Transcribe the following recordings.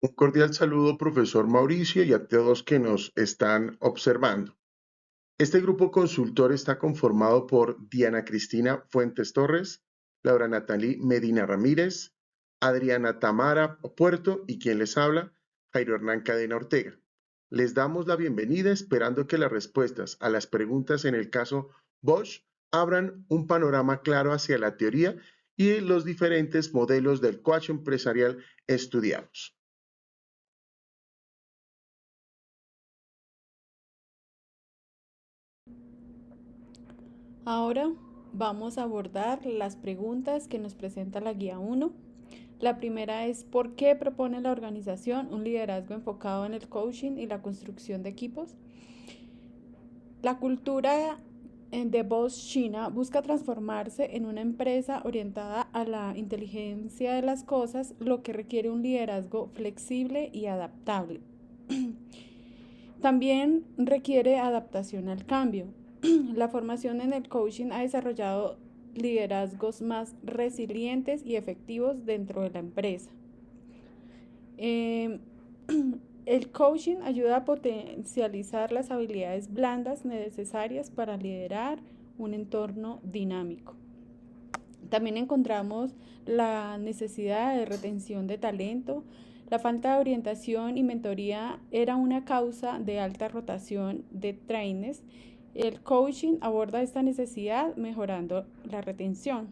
Un cordial saludo, profesor Mauricio, y a todos que nos están observando. Este grupo consultor está conformado por Diana Cristina Fuentes Torres, Laura Natalí Medina Ramírez, Adriana Tamara Puerto y quien les habla, Jairo Hernán Cadena Ortega. Les damos la bienvenida esperando que las respuestas a las preguntas en el caso Bosch abran un panorama claro hacia la teoría y los diferentes modelos del coach empresarial estudiados. Ahora vamos a abordar las preguntas que nos presenta la guía 1. La primera es ¿por qué propone la organización un liderazgo enfocado en el coaching y la construcción de equipos? La cultura de Bosch China busca transformarse en una empresa orientada a la inteligencia de las cosas, lo que requiere un liderazgo flexible y adaptable. También requiere adaptación al cambio. La formación en el coaching ha desarrollado liderazgos más resilientes y efectivos dentro de la empresa. El coaching ayuda a potencializar las habilidades blandas necesarias para liderar un entorno dinámico. También encontramos la necesidad de retención de talento. La falta de orientación y mentoría era una causa de alta rotación de trainers. El coaching aborda esta necesidad mejorando la retención.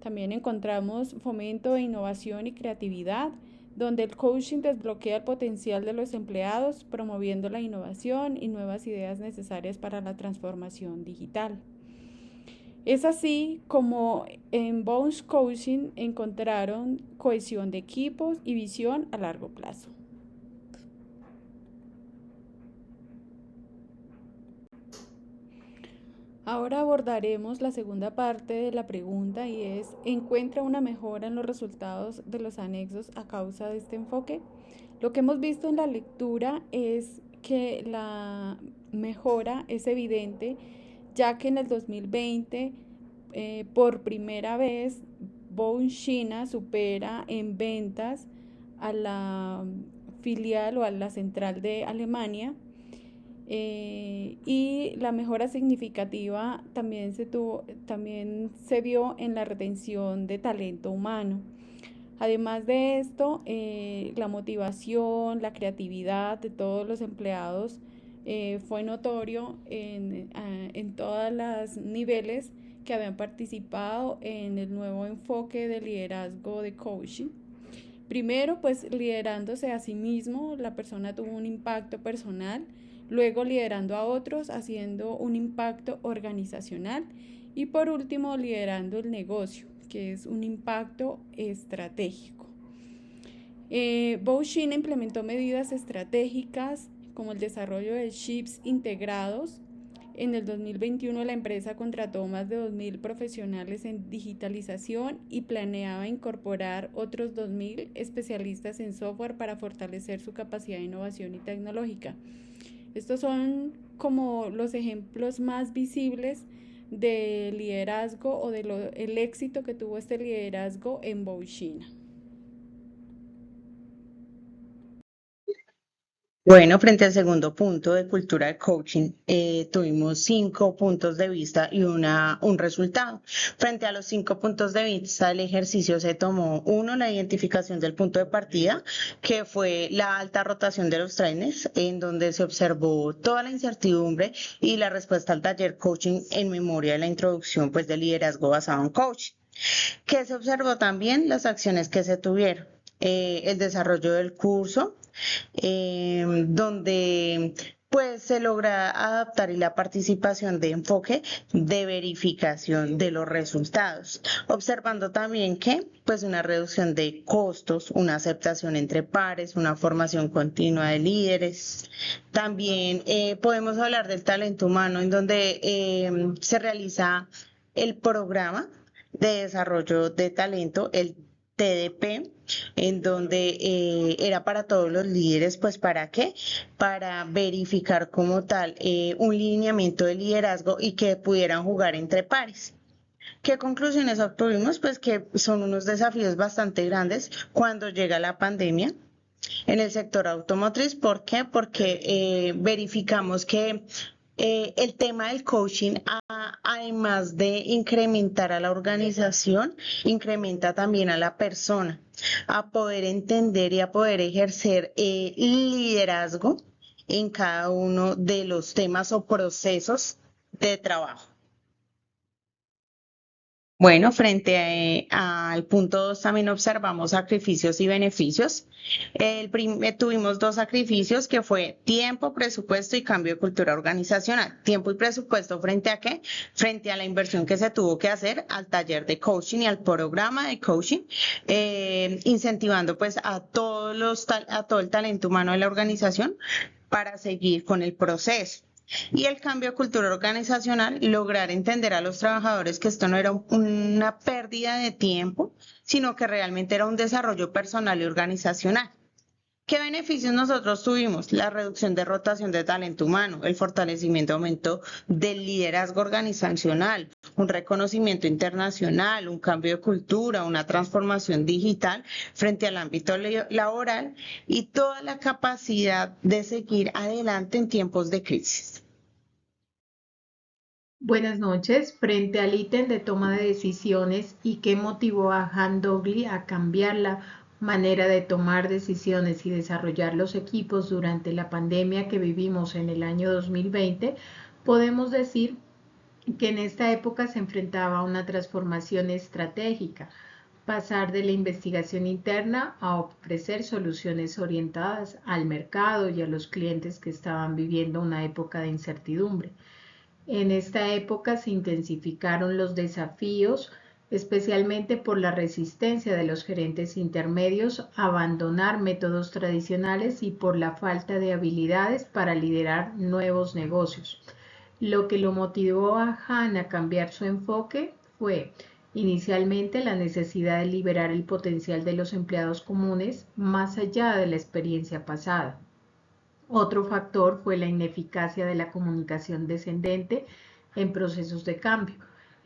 También encontramos fomento de innovación y creatividad, donde el coaching desbloquea el potencial de los empleados, promoviendo la innovación y nuevas ideas necesarias para la transformación digital. Es así como en Bosch Coaching encontraron cohesión de equipos y visión a largo plazo. Ahora abordaremos la segunda parte de la pregunta y es, ¿encuentra una mejora en los resultados de los anexos a causa de este enfoque? Lo que hemos visto en la lectura es que la mejora es evidente, ya que en el 2020, por primera vez, Bosch China supera en ventas a la filial o a la central de Alemania. Y la mejora significativa también se vio en la retención de talento humano. Además de esto, la motivación, la creatividad de todos los empleados fue notorio en todos los niveles que habían participado en el nuevo enfoque de liderazgo de coaching. Primero, pues liderándose a sí mismo, la persona tuvo un impacto personal, luego liderando a otros, haciendo un impacto organizacional y por último, liderando el negocio, que es un impacto estratégico. Bosch China implementó medidas estratégicas como el desarrollo de chips integrados. En el 2021 la empresa contrató más de 2.000 profesionales en digitalización y planeaba incorporar otros 2.000 especialistas en software para fortalecer su capacidad de innovación y tecnológica. Estos son como los ejemplos más visibles de liderazgo o del éxito que tuvo este liderazgo en Bosch China. Bueno, frente al segundo punto de cultura de coaching, tuvimos 5 puntos de vista y un resultado. Frente a los 5 puntos de vista, el ejercicio se tomó, uno, la identificación del punto de partida, que fue la alta rotación de los trenes, en donde se observó toda la incertidumbre y la respuesta al taller coaching en memoria de la introducción, pues, del liderazgo basado en coaching. Que se observó también las acciones que se tuvieron, el desarrollo del curso, donde pues se logra adaptar y la participación de enfoque de verificación de los resultados, observando también que pues una reducción de costos, una aceptación entre pares, una formación continua de líderes. También podemos hablar del talento humano en donde se realiza el programa de desarrollo de talento, el TDP, en donde era para todos los líderes, pues ¿para qué? Para verificar como tal un lineamiento de liderazgo y que pudieran jugar entre pares. ¿Qué conclusiones obtuvimos? Pues que son unos desafíos bastante grandes cuando llega la pandemia, en el sector automotriz. ¿Por qué? Porque verificamos que el tema del coaching, además de incrementar a la organización, incrementa también a la persona, a poder entender y a poder ejercer liderazgo en cada uno de los temas o procesos de trabajo. Bueno, frente al punto 2 también observamos sacrificios y beneficios. Tuvimos dos sacrificios que fue tiempo, presupuesto y cambio de cultura organizacional. Tiempo y presupuesto ¿frente a qué? Frente a la inversión que se tuvo que hacer al taller de coaching y al programa de coaching, incentivando pues a todo el talento humano de la organización para seguir con el proceso. Y el cambio de cultura organizacional, lograr entender a los trabajadores que esto no era una pérdida de tiempo, sino que realmente era un desarrollo personal y organizacional. ¿Qué beneficios nosotros tuvimos? La reducción de rotación de talento humano, el fortalecimiento, aumento del liderazgo organizacional, un reconocimiento internacional, un cambio de cultura, una transformación digital frente al ámbito laboral y toda la capacidad de seguir adelante en tiempos de crisis. Buenas noches. Frente al ítem de toma de decisiones y qué motivó a Han Dogley a cambiar la manera de tomar decisiones y desarrollar los equipos durante la pandemia que vivimos en el año 2020, podemos decir que en esta época se enfrentaba a una transformación estratégica, pasar de la investigación interna a ofrecer soluciones orientadas al mercado y a los clientes que estaban viviendo una época de incertidumbre. En esta época se intensificaron los desafíos, especialmente por la resistencia de los gerentes intermedios a abandonar métodos tradicionales y por la falta de habilidades para liderar nuevos negocios. Lo que lo motivó a Han a cambiar su enfoque fue inicialmente la necesidad de liberar el potencial de los empleados comunes más allá de la experiencia pasada. Otro factor fue la ineficacia de la comunicación descendente en procesos de cambio.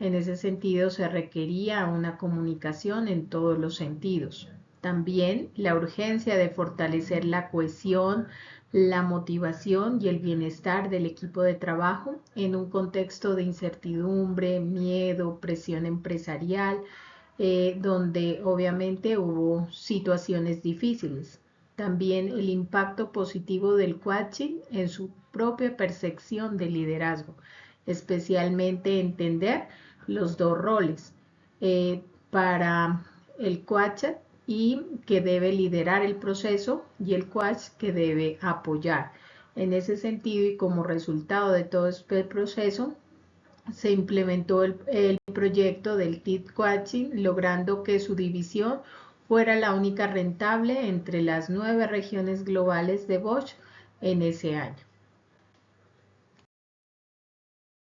En ese sentido, se requería una comunicación en todos los sentidos. También la urgencia de fortalecer la cohesión, la motivación y el bienestar del equipo de trabajo en un contexto de incertidumbre, miedo, presión empresarial, donde obviamente hubo situaciones difíciles. También el impacto positivo del coaching en su propia percepción de liderazgo, especialmente entender los dos roles para el coach y que debe liderar el proceso y el coach que debe apoyar. En ese sentido y como resultado de todo este proceso, se implementó el proyecto del TID Coaching, logrando que su división fuera la única rentable entre las 9 regiones globales de Bosch en ese año.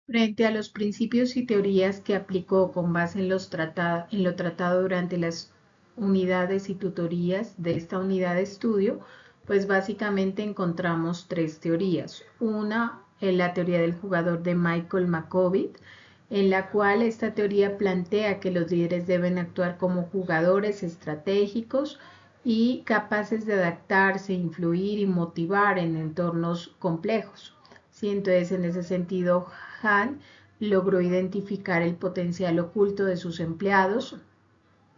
Frente a los principios y teorías que aplicó con base en lo tratado durante las unidades y tutorías de esta unidad de estudio, pues básicamente encontramos 3 teorías. Una, la teoría del jugador de Michael Mackovic, en la cual esta teoría plantea que los líderes deben actuar como jugadores estratégicos y capaces de adaptarse, influir y motivar en entornos complejos. Sí, entonces, en ese sentido, Han logró identificar el potencial oculto de sus empleados,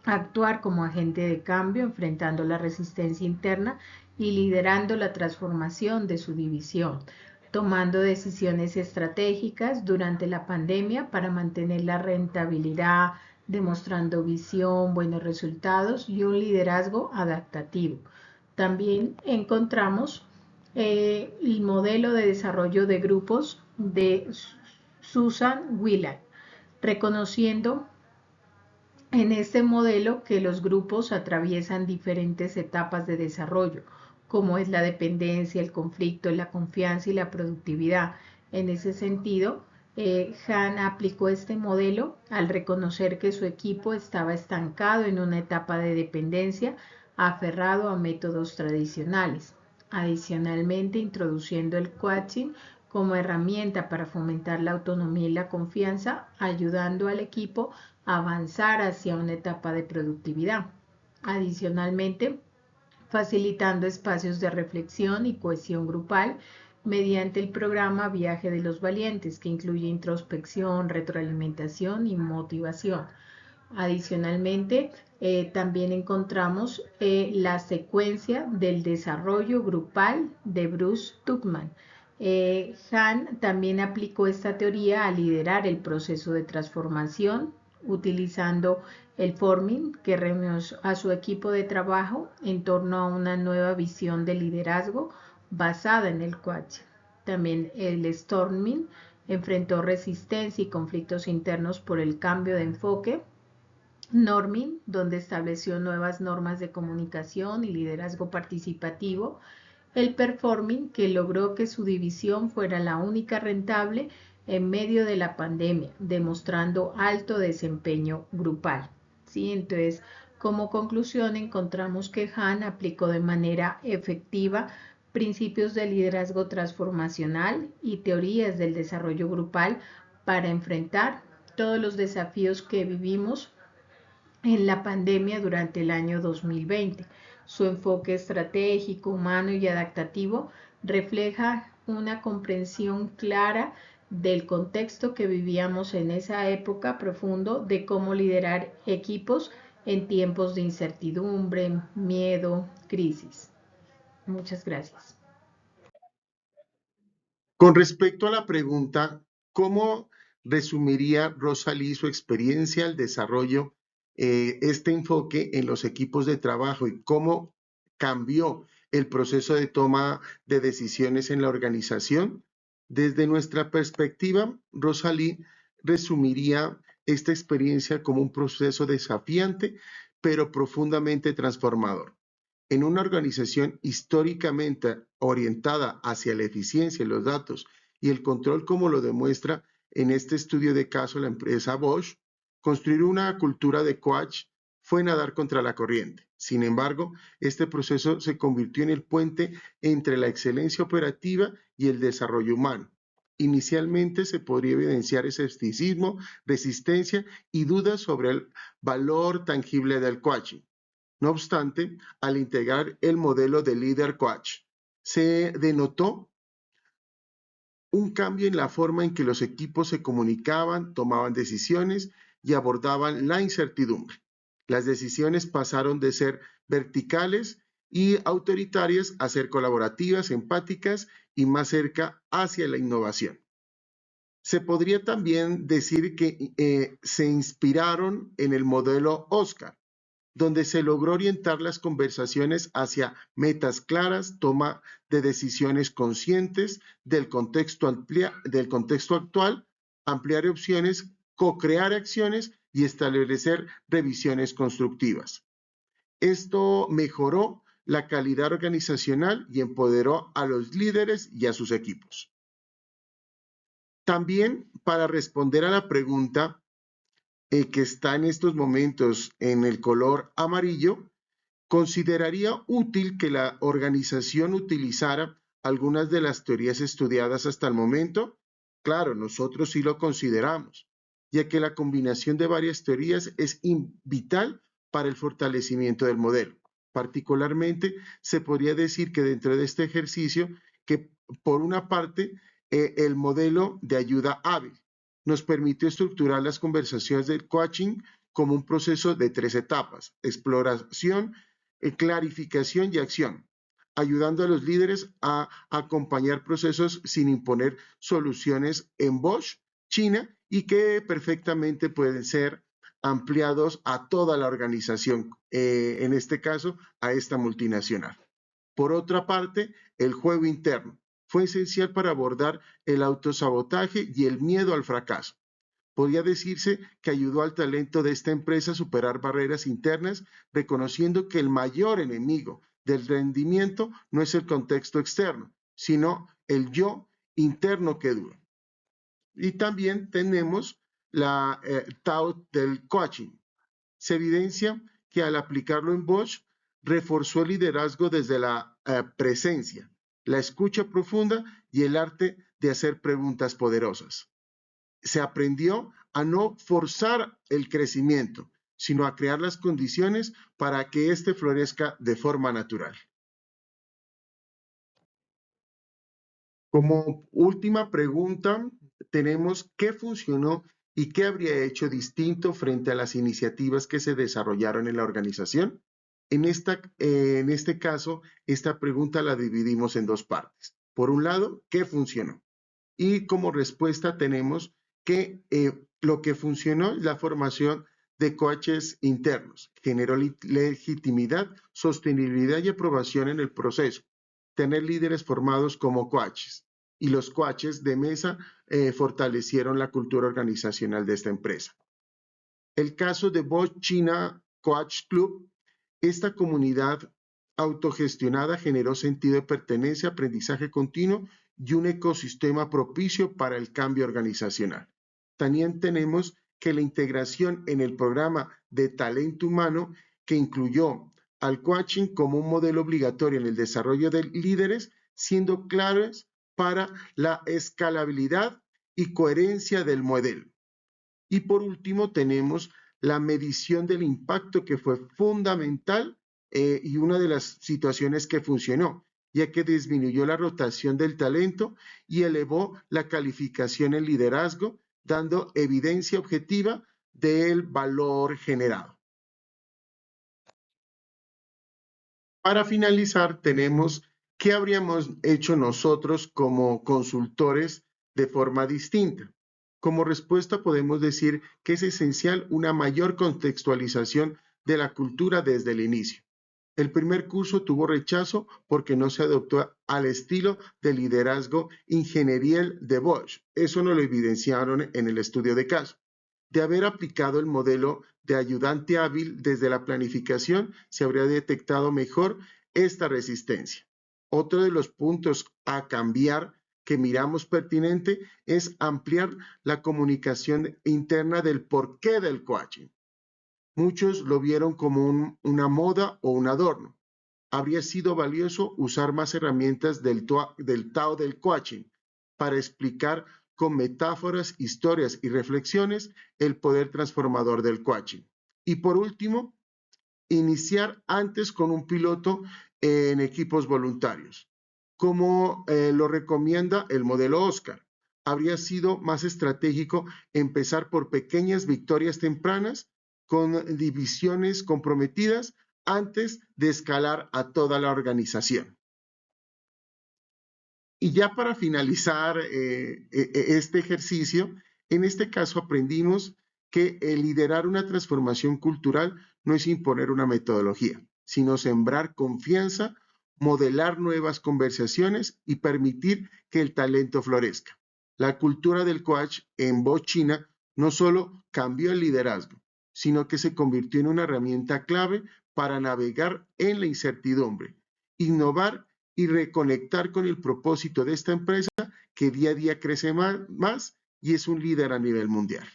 actuar como agente de cambio, enfrentando la resistencia interna y liderando la transformación de su división, tomando decisiones estratégicas durante la pandemia para mantener la rentabilidad, demostrando visión, buenos resultados y un liderazgo adaptativo. También encontramos el modelo de desarrollo de grupos de Susan Willard, reconociendo en este modelo que los grupos atraviesan diferentes etapas de desarrollo, como es la dependencia, el conflicto, la confianza y la productividad. En ese sentido, Han aplicó este modelo al reconocer que su equipo estaba estancado en una etapa de dependencia, aferrado a métodos tradicionales. Adicionalmente, introduciendo el coaching como herramienta para fomentar la autonomía y la confianza, ayudando al equipo a avanzar hacia una etapa de productividad. Adicionalmente, facilitando espacios de reflexión y cohesión grupal mediante el programa Viaje de los Valientes, que incluye introspección, retroalimentación y motivación. Adicionalmente, también encontramos la secuencia del desarrollo grupal de Bruce Tuckman. Hahn también aplicó esta teoría a liderar el proceso de transformación utilizando el forming, que reunió a su equipo de trabajo en torno a una nueva visión de liderazgo basada en el coaching. También el storming enfrentó resistencia y conflictos internos por el cambio de enfoque. Norming, donde estableció nuevas normas de comunicación y liderazgo participativo. El performing, que logró que su división fuera la única rentable en medio de la pandemia, demostrando alto desempeño grupal. ¿Sí? Entonces, como conclusión, encontramos que Hahn aplicó de manera efectiva principios de liderazgo transformacional y teorías del desarrollo grupal para enfrentar todos los desafíos que vivimos en la pandemia durante el año 2020. Su enfoque estratégico, humano y adaptativo refleja una comprensión clara del contexto que vivíamos en esa época profundo de cómo liderar equipos en tiempos de incertidumbre, miedo, crisis. Muchas gracias. Con respecto a la pregunta, ¿cómo resumiría Rosalí su experiencia al desarrollo este enfoque en los equipos de trabajo y cómo cambió el proceso de toma de decisiones en la organización? Desde nuestra perspectiva, Rosalí resumiría esta experiencia como un proceso desafiante, pero profundamente transformador. En una organización históricamente orientada hacia la eficiencia, los datos y el control, como lo demuestra en este estudio de caso la empresa Bosch, construir una cultura de coach fue nadar contra la corriente. Sin embargo, este proceso se convirtió en el puente entre la excelencia operativa y el desarrollo humano. Inicialmente se podría evidenciar escepticismo, resistencia y dudas sobre el valor tangible del coaching. No obstante, al integrar el modelo de líder coach, se denotó un cambio en la forma en que los equipos se comunicaban, tomaban decisiones y abordaban la incertidumbre. Las decisiones pasaron de ser verticales y autoritarias a ser colaborativas, empáticas y más cerca hacia la innovación. Se podría también decir que se inspiraron en el modelo Oscar, donde se logró orientar las conversaciones hacia metas claras, toma de decisiones conscientes del contexto actual, ampliar opciones, co-crear acciones y establecer revisiones constructivas. Esto mejoró la calidad organizacional y empoderó a los líderes y a sus equipos. También, para responder a la pregunta que está en estos momentos en el color amarillo, consideraría útil que la organización utilizara algunas de las teorías estudiadas hasta el momento. Claro, nosotros sí lo consideramos, ya que la combinación de varias teorías es vital para el fortalecimiento del modelo. Particularmente, se podría decir que dentro de este ejercicio, que por una parte, el modelo de ayuda hábil nos permitió estructurar las conversaciones del coaching como un proceso de 3 etapas: exploración, clarificación y acción, ayudando a los líderes a acompañar procesos sin imponer soluciones en Bosch, China, y que perfectamente pueden ser ampliados a toda la organización, en este caso a esta multinacional. Por otra parte, el juego interno fue esencial para abordar el autosabotaje y el miedo al fracaso. Podría decirse que ayudó al talento de esta empresa a superar barreras internas, reconociendo que el mayor enemigo del rendimiento no es el contexto externo, sino el yo interno que dura. Y también tenemos la Tao del coaching. Se evidencia que al aplicarlo en Bosch, reforzó el liderazgo desde la presencia, la escucha profunda y el arte de hacer preguntas poderosas. Se aprendió a no forzar el crecimiento, sino a crear las condiciones para que éste florezca de forma natural. Como última pregunta, tenemos qué funcionó y qué habría hecho distinto frente a las iniciativas que se desarrollaron en la organización. En este caso, esta pregunta la dividimos en dos partes. Por un lado, ¿qué funcionó? Y como respuesta tenemos que lo que funcionó es la formación de coaches internos, generó legitimidad, sostenibilidad y aprobación en el proceso, tener líderes formados como coaches. Y los coaches de mesa fortalecieron la cultura organizacional de esta empresa. El caso de Bosch China Coach Club, esta comunidad autogestionada generó sentido de pertenencia, aprendizaje continuo y un ecosistema propicio para el cambio organizacional. También tenemos que la integración en el programa de talento humano, que incluyó al coaching como un modelo obligatorio en el desarrollo de líderes, siendo claves para la escalabilidad y coherencia del modelo. Y por último tenemos la medición del impacto, que fue fundamental y una de las situaciones que funcionó, ya que disminuyó la rotación del talento y elevó la calificación en liderazgo, dando evidencia objetiva del valor generado. Para finalizar, tenemos qué habríamos hecho nosotros como consultores de forma distinta. Como respuesta podemos decir que es esencial una mayor contextualización de la cultura desde el inicio. El primer curso tuvo rechazo porque no se adoptó al estilo de liderazgo ingenierial de Bosch. Eso nos lo evidenciaron en el estudio de caso. De haber aplicado el modelo de ayudante hábil desde la planificación, se habría detectado mejor esta resistencia. Otro de los puntos a cambiar que miramos pertinente es ampliar la comunicación interna del porqué del coaching. Muchos lo vieron como una moda o un adorno. Habría sido valioso usar más herramientas del Tao del coaching para explicar con metáforas, historias y reflexiones el poder transformador del coaching. Y por último, iniciar antes con un piloto en equipos voluntarios, como lo recomienda el modelo Oscar. Habría sido más estratégico empezar por pequeñas victorias tempranas con divisiones comprometidas antes de escalar a toda la organización. Y ya para finalizar este ejercicio, en este caso aprendimos que liderar una transformación cultural no es imponer una metodología, sino sembrar confianza, modelar nuevas conversaciones y permitir que el talento florezca. La cultura del coach en Bosch China no solo cambió el liderazgo, sino que se convirtió en una herramienta clave para navegar en la incertidumbre, innovar y reconectar con el propósito de esta empresa, que día a día crece más y es un líder a nivel mundial.